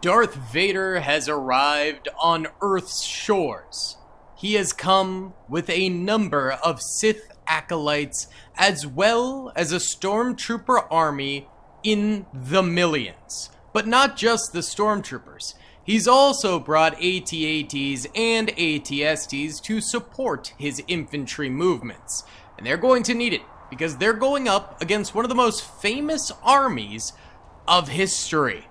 Darth Vader has arrived on Earth's shores. He has come with a number of Sith acolytes as well as a Stormtrooper army in the millions. But not just the Stormtroopers. He's also brought AT-ATs and AT-STs to support his infantry movements. And they're going to need it, because they're going up against one of the most famous armies of history.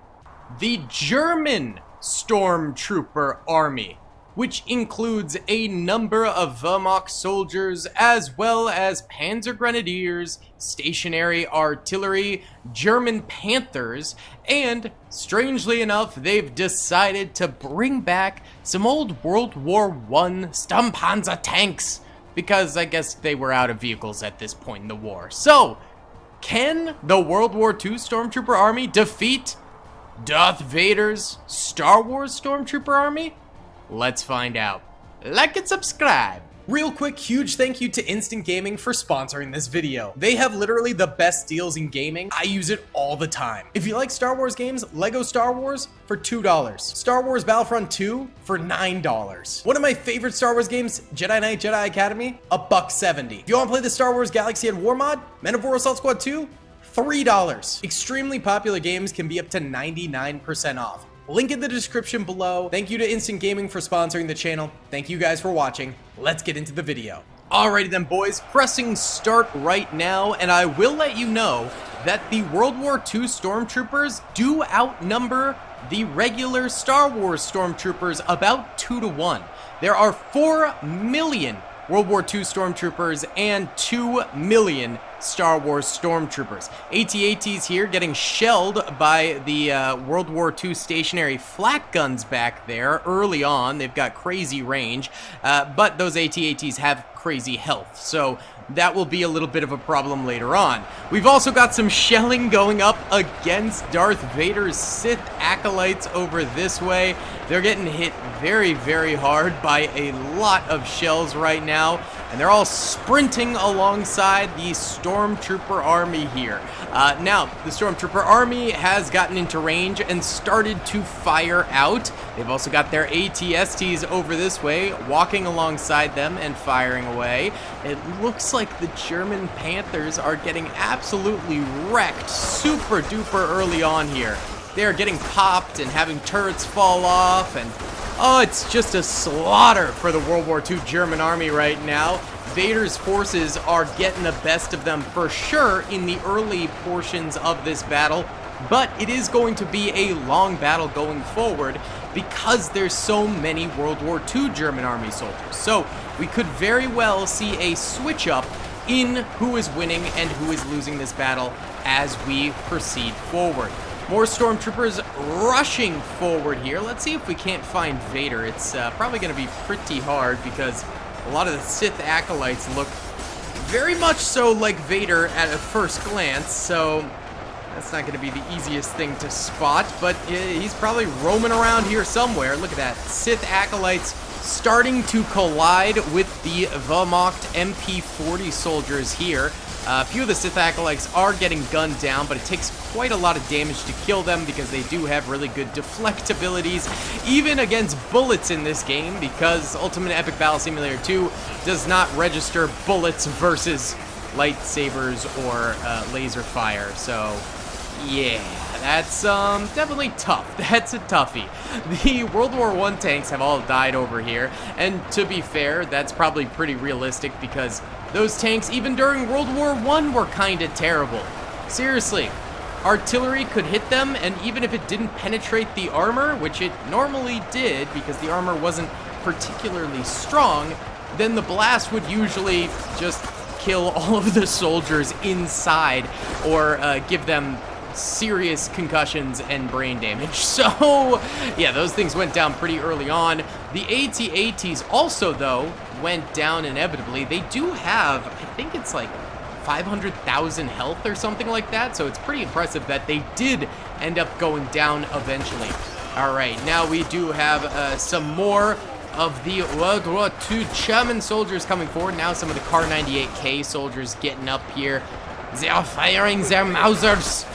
The German Stormtrooper Army, which includes a number of Wehrmacht soldiers as well as Panzer Grenadiers, stationary artillery, German Panthers, and strangely enough, they've decided to bring back some old World War I Sturmpanzer tanks, because I guess they were out of vehicles at this point in the war. So, can the World War II Stormtrooper Army defeat Darth Vader's Star Wars Stormtrooper Army? Let's find out. Like and subscribe. Real quick, huge thank you to Instant Gaming for sponsoring this video. They have literally the best deals in gaming. I use it all the time. If you like Star Wars games, Lego Star Wars for $2. Star Wars Battlefront 2 for $9. One of my favorite Star Wars games, Jedi Knight Jedi Academy, $1.70. If you want to play the Star Wars Galaxy at War mod, Men of War Assault Squad 2, $3. Extremely popular games can be up to 99% off. Link in the description below. Thank you to Instant Gaming for sponsoring the channel. Thank you guys for watching. Let's get into the video. Alrighty then, boys, pressing start right now, and I will let you know that the World War II Stormtroopers do outnumber the regular Star Wars Stormtroopers about 2 to 1. There are 4 million World War II Stormtroopers and 2 million Star Wars Stormtroopers. AT-ATs here getting shelled by the World War II stationary flak guns back there early on. They've got crazy range, but those AT-ATs have crazy health, so that will be a little bit of a problem later on. We've also got some shelling going up against Darth Vader's Sith acolytes over this way. They're getting hit very, very hard by a lot of shells right now, and they're all sprinting alongside the Stormtrooper Army here. Now, the Stormtrooper Army has gotten into range and started to fire out. They've also got their AT-STs over this way, walking alongside them and firing away. It looks like the German Panthers are getting absolutely wrecked super duper early on here. They are getting popped and having turrets fall off, and oh, it's just a slaughter for the World War II German army right now. Vader's forces are getting the best of them for sure in the early portions of this battle, but it is going to be a long battle going forward because there's so many World War II German army soldiers. So we could very well see a switch up in who is winning and who is losing this battle as we proceed forward. More Stormtroopers rushing forward here. Let's see if we can't find Vader. It's probably going to be pretty hard because a lot of the Sith acolytes look very much so like Vader at a first glance, so that's not going to be the easiest thing to spot, but he's probably roaming around here somewhere. Look at that. Sith acolytes starting to collide with the Wehrmacht MP40 soldiers here. A few of the Sith acolytes are getting gunned down, but it takes quite a lot of damage to kill them because they do have really good deflect abilities, even against bullets in this game, because Ultimate Epic Battle Simulator 2 does not register bullets versus lightsabers or laser fire. So, yeah, that's definitely tough. That's a toughie. The World War I tanks have all died over here, and to be fair, that's probably pretty realistic because those tanks, even during World War I, were kinda terrible. Seriously, artillery could hit them, and even if it didn't penetrate the armor, which it normally did because the armor wasn't particularly strong, then the blast would usually just kill all of the soldiers inside or give them serious concussions and brain damage. So, yeah, those things went down pretty early on. The AT-ATs also, though, went down inevitably. They do have, I think it's like 500,000 health or something like that, so it's pretty impressive that they did end up going down eventually. Alright, now we do have some more of the World War II German soldiers coming forward. Now some of the Kar-98K soldiers getting up here. They are firing their Mausers.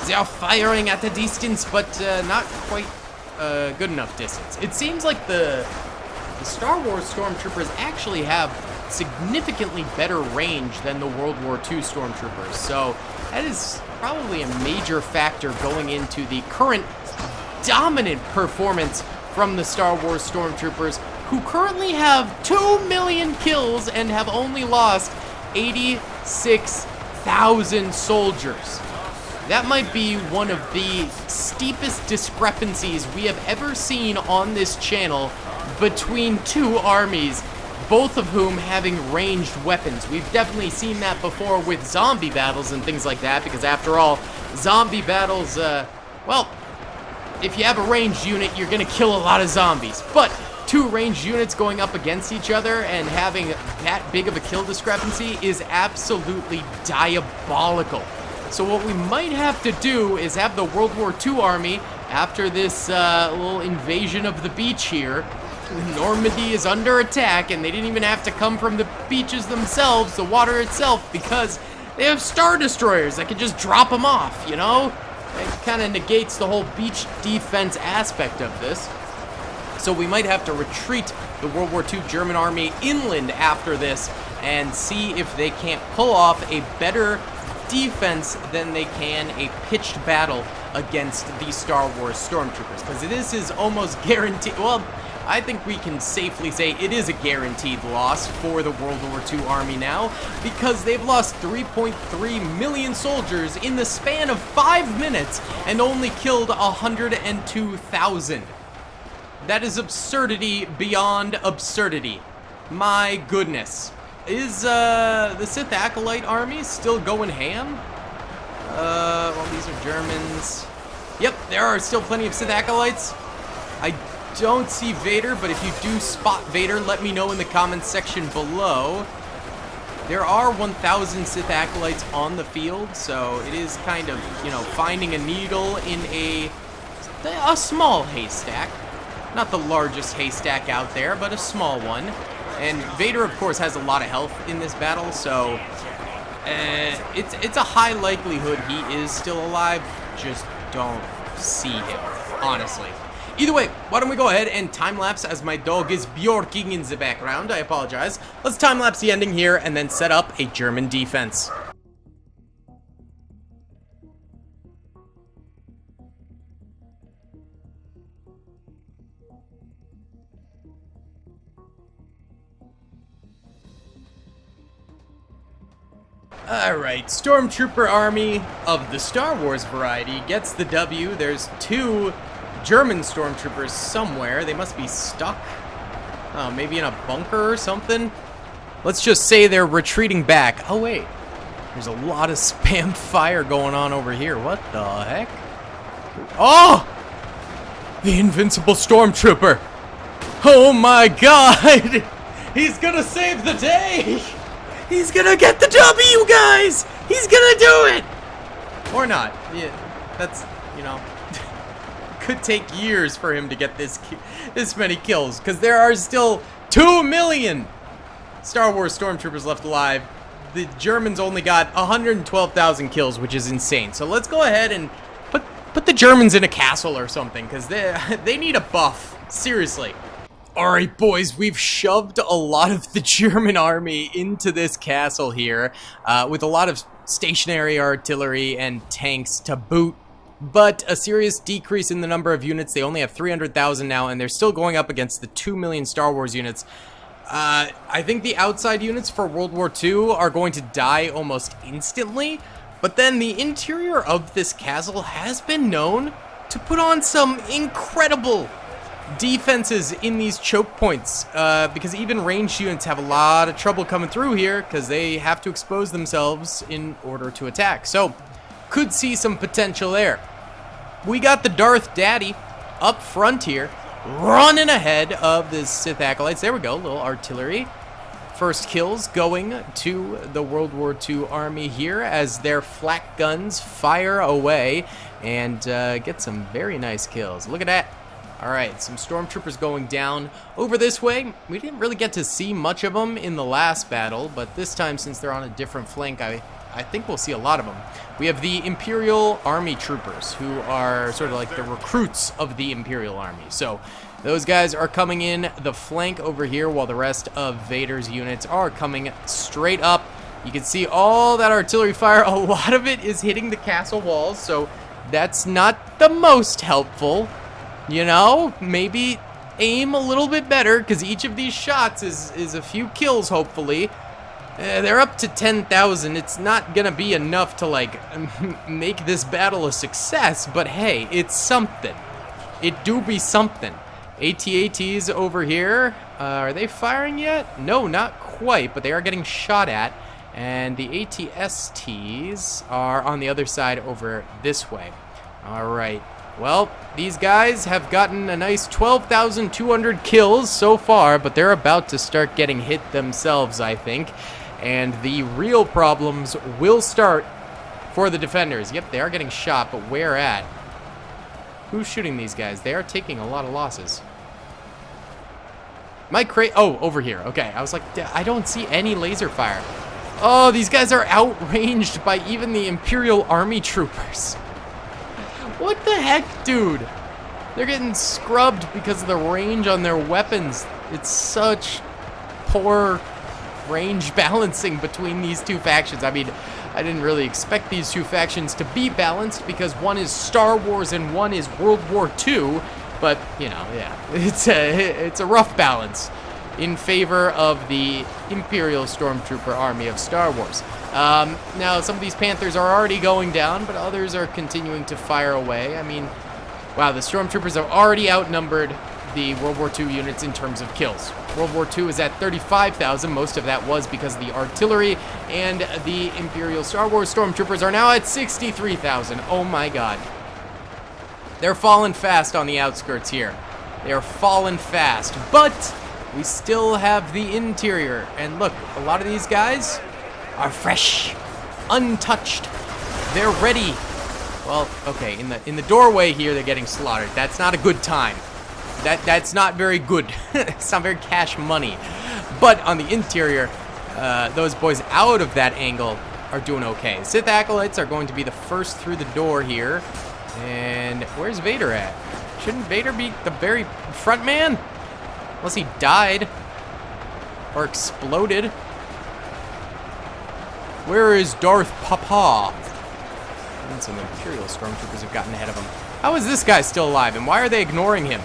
They are firing at a distance, but not quite a good enough distance. It seems like the Star Wars Stormtroopers actually have significantly better range than the World War II Stormtroopers, so that is probably a major factor going into the current dominant performance from the Star Wars Stormtroopers, who currently have 2 million kills and have only lost 86,000 soldiers. That might be one of the steepest discrepancies we have ever seen on this channel between two armies, both of whom having ranged weapons. We've definitely seen that before with zombie battles and things like that, because after all, zombie battles, well, if you have a ranged unit, you're gonna kill a lot of zombies. But two ranged units going up against each other and having that big of a kill discrepancy is absolutely diabolical. So what we might have to do is have the World War II army, after this little invasion of the beach here, Normandy is under attack, and they didn't even have to come from the beaches themselves, the water itself, because they have Star Destroyers that can just drop them off, you know? It kind of negates the whole beach defense aspect of this. So we might have to retreat the World War II German army inland after this and see if they can't pull off a better defense than they can a pitched battle against the Star Wars Stormtroopers. Because this is almost guaranteed. Well, I think we can safely say it is a guaranteed loss for the World War II army now, because they've lost 3.3 million soldiers in the span of 5 minutes and only killed 102,000. That is absurdity beyond absurdity. My goodness. Is the Sith Acolyte army still going ham? Well, these are Germans. Yep, there are still plenty of Sith Acolytes. I don't see Vader, but if you do spot Vader, let me know in the comments section below. There are 1,000 Sith Acolytes on the field, so it is kind of, you know, finding a needle in a small haystack. Not the largest haystack out there, but a small one. And Vader, of course, has a lot of health in this battle, so it's a high likelihood he is still alive. Just don't see him, honestly. Either way, why don't we go ahead and time-lapse as my dog is bjorking in the background. I apologize. Let's time-lapse the ending here and then set up a German defense. Alright, Stormtrooper Army of the Star Wars variety gets the W. There's 2 German Stormtroopers somewhere. They must be stuck. Oh, maybe in a bunker or something. Let's just say they're retreating back. Oh, wait. There's a lot of spam fire going on over here. What the heck? Oh! The invincible Stormtrooper! Oh my god! He's gonna save the day! He's gonna get the W, guys! He's gonna do it! Or not. Yeah, that's, you know, could take years for him to get this many kills, because there are still 2 million Star Wars Stormtroopers left alive. The Germans only got 112,000 kills, which is insane. So let's go ahead and put the Germans in a castle or something, because they need a buff. Seriously. Alright, boys, we've shoved a lot of the German army into this castle here, with a lot of stationary artillery and tanks to boot, but a serious decrease in the number of units. They only have 300,000 now, and they're still going up against the 2 million Star Wars units. I think the outside units for World War II are going to die almost instantly, but then the interior of this castle has been known to put on some incredible defenses in these choke points, because even ranged units have a lot of trouble coming through here because they have to expose themselves in order to attack. So could see some potential there. We got the Darth Daddy up front here, running ahead of the Sith Acolytes. There we go, little artillery. First kills going to the World War II army here as their flak guns fire away and get some very nice kills. Look at that. Alright, some Stormtroopers going down over this way. We didn't really get to see much of them in the last battle, but this time, since they're on a different flank, I I think we'll see a lot of them. We have the Imperial Army troopers, who are sort of like the recruits of the Imperial Army. So those guys are coming in the flank over here, while the rest of Vader's units are coming straight up. You can see all that artillery fire. A lot of it is hitting the castle walls, so that's not the most helpful. You know, maybe aim a little bit better, because each of these shots is a few kills, hopefully. They're up to 10,000. It's not gonna be enough to, like, make this battle a success, but hey, it's something. It do be something. AT-ATs over here. Are they firing yet? No, not quite, but they are getting shot at. And the AT-STs are on the other side over this way. All right. Well, these guys have gotten a nice 12,200 kills so far, but they're about to start getting hit themselves, I think. And the real problems will start for the defenders. Yep, they are getting shot, but where at? Who's shooting these guys? They are taking a lot of losses. Oh, over here. Okay, I was like, I don't see any laser fire. Oh, these guys are outranged by even the Imperial Army troopers. What the heck, dude? They're getting scrubbed because of the range on their weapons. It's such poor range balancing between these two factions. I mean, I didn't really expect these two factions to be balanced, because one is Star Wars and one is World War II. But, you know, yeah, it's a rough balance in favor of the Imperial Stormtrooper Army of Star Wars. Now, some of these Panthers are already going down, but others are continuing to fire away. I mean, wow, the Stormtroopers have already outnumbered the World War II units in terms of kills. World War II is at 35,000. Most of that was because of the artillery, and the Imperial Star Wars Stormtroopers are now at 63,000. Oh my god. They're falling fast on the outskirts here. They are falling fast, but we still have the interior. And look, a lot of these guys are fresh, untouched. They're ready. Well, okay, in the doorway here, they're getting slaughtered. That's not a good time. That's not very good. It's not very cash money. But on the interior, those boys out of that angle are doing okay. Sith Acolytes are going to be the first through the door here. And where's Vader at? Shouldn't Vader be the very front man? Unless he died or exploded. Where is Darth Papa? And some Imperial Stormtroopers have gotten ahead of him. How is this guy still alive, and why are they ignoring him?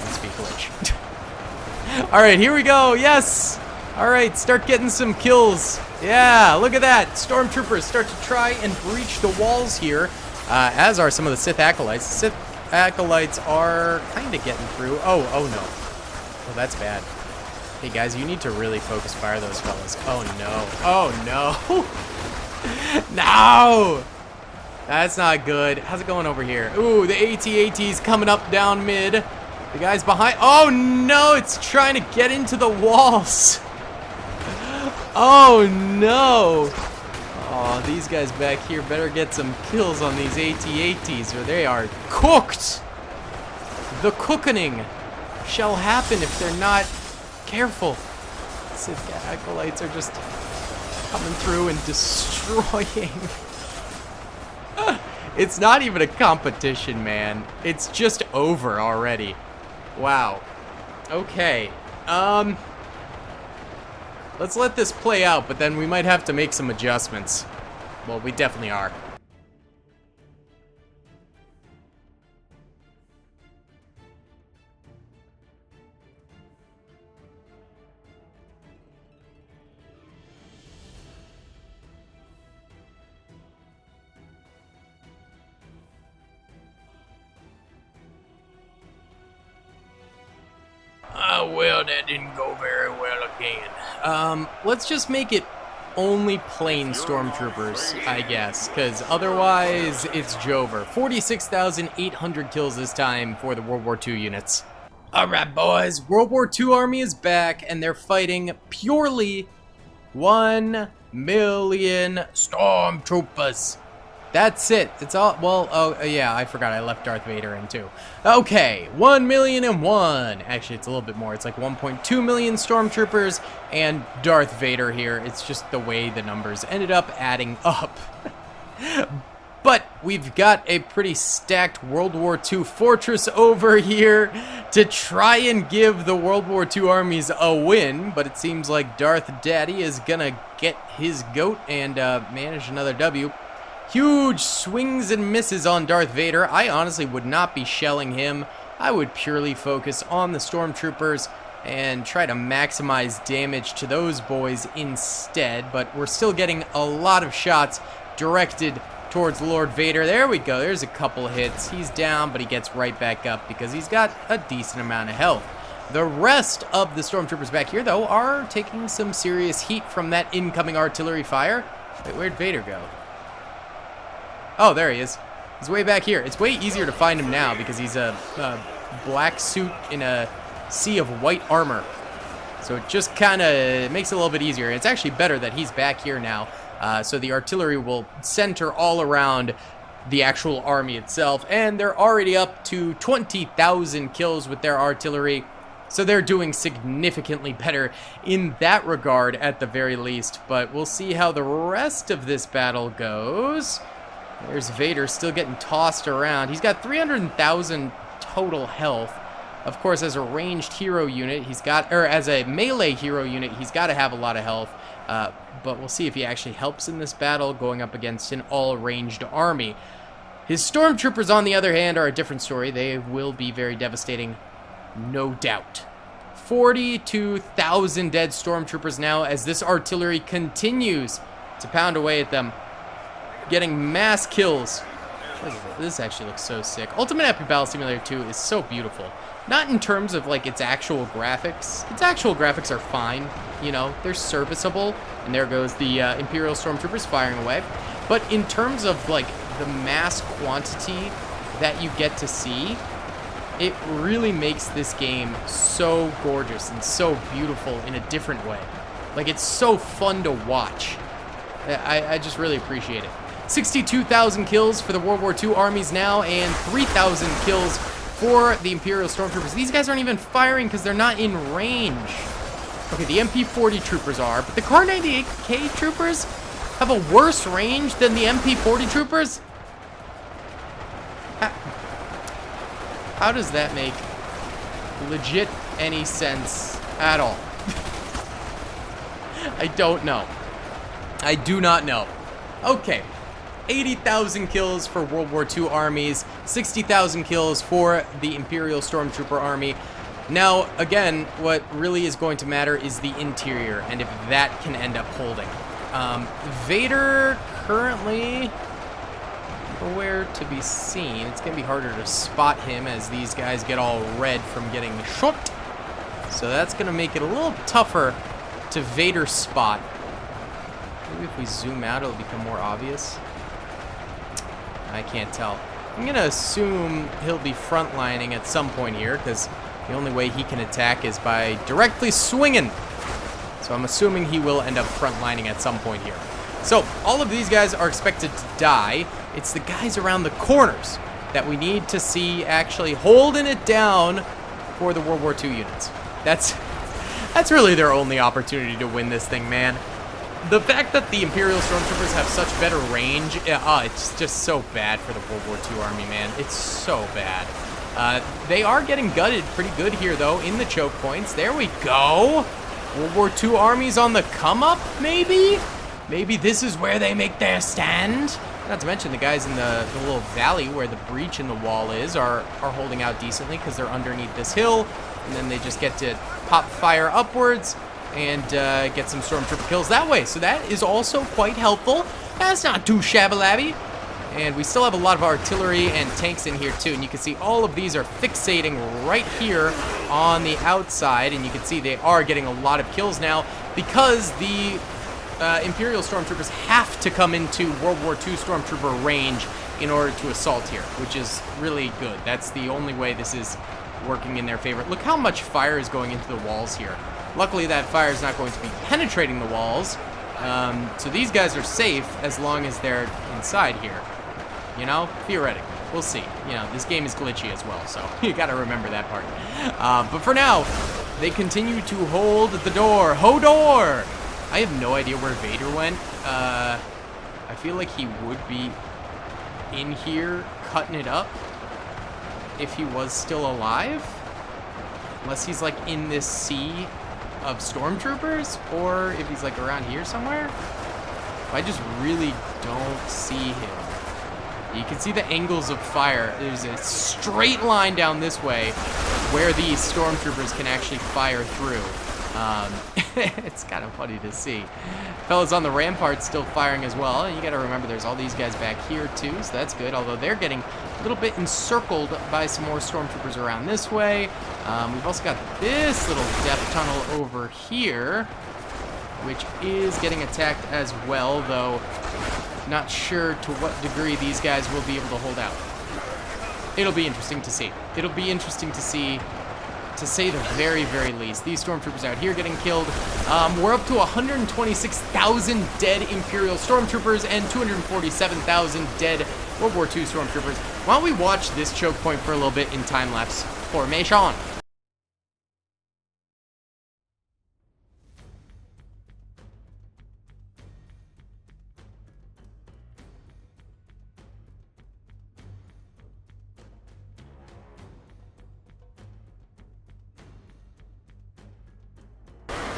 Must be a glitch. Alright, here we go. Yes! Alright, start getting some kills. Yeah, look at that. Stormtroopers start to try and breach the walls here, as are some of the Sith Acolytes. The Sith Acolytes are kind of getting through. Oh no. Oh, that's bad. Hey guys, you need to really focus fire those fellas. Oh no. Oh no. No! That's not good. How's it going over here? Ooh, the AT-AT's coming up down mid. The guy's behind. Oh no, it's trying to get into the walls. Oh no. Oh, these guys back here better get some kills on these AT-ATs or they are cooked. The cookening shall happen if they're not careful. Sith Acolytes are just coming through and destroying. It's not even a competition, man. It's just over already. Wow. Okay. Let's let this play out, but then we might have to make some adjustments. Well, we definitely are. Well, that didn't go very well again. Let's just make it only plain Stormtroopers, I guess, because otherwise it's Jover. 46,800 kills this time for the World War II units. Alright, boys, World War II Army is back, and they're fighting purely 1 million Stormtroopers. That's it. It's all, well, oh, yeah, I forgot I left Darth Vader in too. Okay, 1,000,001. Actually, it's a little bit more. It's like 1.2 million Stormtroopers and Darth Vader here. It's just the way the numbers ended up adding up. But we've got a pretty stacked World War II fortress over here to try and give the World War II armies a win, but it seems like Darth Daddy is gonna get his goat and manage another W. Huge swings and misses on Darth Vader. I honestly would not be shelling him. I would purely focus on the Stormtroopers and try to maximize damage to those boys instead, but we're still getting a lot of shots directed towards Lord Vader. There we go. There's a couple hits. He's down, but he gets right back up because he's got a decent amount of health. The rest of the Stormtroopers back here, though, are taking some serious heat from that incoming artillery fire. Wait, where'd Vader go? Oh, there he is. He's way back here. It's way easier to find him now because he's a black suit in a sea of white armor. So it just kind of makes it a little bit easier. It's actually better that he's back here now. So the artillery will center all around the actual army itself. And they're already up to 20,000 kills with their artillery. So they're doing significantly better in that regard at the very least. But we'll see how the rest of this battle goes. There's Vader still getting tossed around. He's got 300,000 total health. Of course, as a ranged hero unit, he's got, or as a melee hero unit, he's got to have a lot of health. But we'll see if he actually helps in this battle going up against an all-ranged army. His Stormtroopers, on the other hand, are a different story. They will be very devastating, no doubt. 42,000 dead Stormtroopers now as this artillery continues to pound away at them, getting mass kills. This actually looks so sick. Ultimate Epic Battle Simulator 2 is so beautiful. Not in terms of like its actual graphics. Its actual graphics are fine, you know, they're serviceable. And there goes the Imperial Stormtroopers firing away. But in terms of like the mass quantity that you get to see, it really makes this game so gorgeous and so beautiful in a different way. Like, it's so fun to watch. I just really appreciate it. 62,000 kills for the World War II armies now, and 3,000 kills for the Imperial Stormtroopers. These guys aren't even firing because they're not in range. Okay, the MP-40 troopers are, but the Kar-98K troopers have a worse range than the MP-40 troopers? How does that make legit any sense at all? I don't know. I do not know. Okay. 80,000 kills for World War II armies, 60,000 kills for the Imperial Stormtrooper Army. Now, again, what really is going to matter is the interior, and if that can end up holding. Vader currently nowhere to be seen. It's going to be harder to spot him as these guys get all red from getting shot. So that's going to make it a little tougher to Vader spot. Maybe if we zoom out, it'll become more obvious. I can't tell. I'm going to assume he'll be frontlining at some point here, because the only way he can attack is by directly swinging. So I'm assuming he will end up frontlining at some point here. So all of these guys are expected to die. It's the guys around the corners that we need to see actually holding it down for the World War II units. That's really their only opportunity to win this thing, man. The fact that the Imperial Stormtroopers have such better range, it's just so bad for the World War II army, man. It's so bad. They are getting gutted pretty good here, though, in the choke points. There we go. World War II armies on the come-up, maybe? Maybe this is where they make their stand? Not to mention the guys in the little valley where the breach in the wall is are holding out decently because they're underneath this hill. And then they just get to pop fire upwards and get some Stormtrooper kills that way. So that is also quite helpful. That's not too shabby-labby. And we still have a lot of artillery and tanks in here too. And you can see all of these are fixating right here on the outside. And you can see they are getting a lot of kills now because the Imperial Stormtroopers have to come into World War II Stormtrooper range in order to assault here, which is really good. That's the only way this is working in their favor. Look how much fire is going into the walls here. Luckily, that fire is not going to be penetrating the walls. So these guys are safe as long as they're inside here. you know? Theoretically. We'll see. You know, this game is glitchy as well, so you gotta remember that part. But for now, they continue to hold the door. Hodor! I have no idea where Vader went. I feel like he would be in here cutting it up if he was still alive. Unless he's like in this sea of stormtroopers, or if he's like around here somewhere. I just really don't see him. You can see the angles of fire. There's a straight line down this way where these stormtroopers can actually fire through. It's kind of funny to see. Fellas on the ramparts still firing as well. And you got to remember there's all these guys back here too, so that's good. Although they're getting a little bit encircled by some more stormtroopers around this way. We've also got this little depth tunnel over here, which is getting attacked as well, though not sure to what degree these guys will be able to hold out. It'll be interesting to see. It'll be interesting to see, to say the very, very least. These stormtroopers out here getting killed. We're up to 126,000 dead Imperial stormtroopers and 247,000 dead World War II stormtroopers. Why don't we watch this choke point for a little bit in time-lapse formation?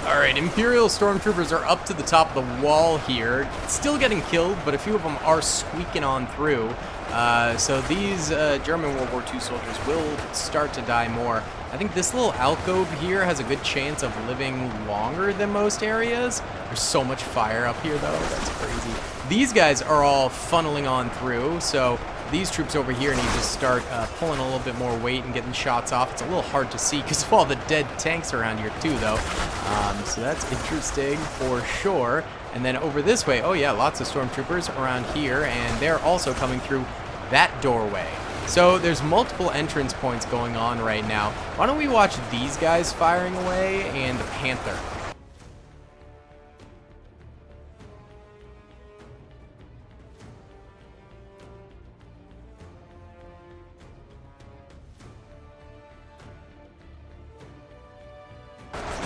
Alright, Imperial Stormtroopers are up to the top of the wall here. Still getting killed, but a few of them are squeaking on through. So these German World War II soldiers will start to die more. I think this little alcove here has a good chance of living longer than most areas. There's so much fire up here, though. That's crazy. These guys are all funneling on through, so these troops over here need to start pulling a little bit more weight and getting shots off. It's a little hard to see because of all the dead tanks around here too, though. So that's interesting for sure. And then over this way, oh yeah, lots of stormtroopers around here, and they're also coming through that doorway. So there's multiple entrance points going on right now. Why don't we watch these guys firing away and the Panther?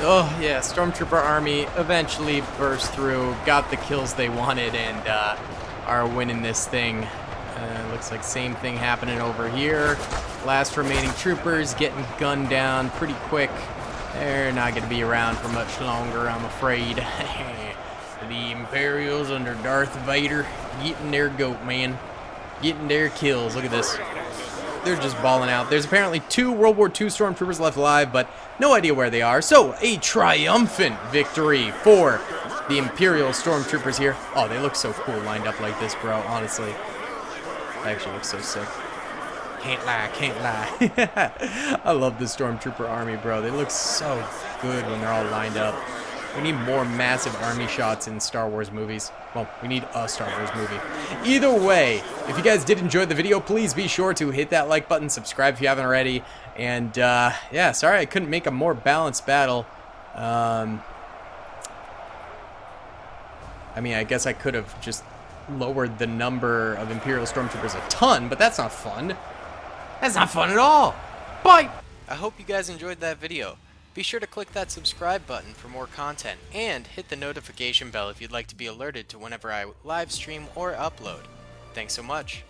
Oh yeah, Stormtrooper Army eventually burst through, got the kills they wanted, and are winning this thing. Looks like same thing happening over here. Last remaining troopers getting gunned down pretty quick. They're not going to be around for much longer, I'm afraid. The Imperials under Darth Vader getting their goat, man. Getting their kills. Look at this. They're just balling out. There's apparently 2 World War II Stormtroopers left alive, but no idea where they are. So, a triumphant victory for the Imperial Stormtroopers here. Oh, they look so cool lined up like this, bro, honestly. They actually look so sick. Can't lie, can't lie. I love the Stormtrooper Army, bro. They look so good when they're all lined up. We need more massive army shots in Star Wars movies. Well, we need a Star Wars movie. Either way, if you guys did enjoy the video, please be sure to hit that like button, subscribe if you haven't already. And, yeah, sorry I couldn't make a more balanced battle. I mean, I guess I could have just lowered the number of Imperial Stormtroopers a ton, but that's not fun. That's not fun at all. Bye! I hope you guys enjoyed that video. Be sure to click that subscribe button for more content, and hit the notification bell if you'd like to be alerted to whenever I live stream or upload. Thanks so much.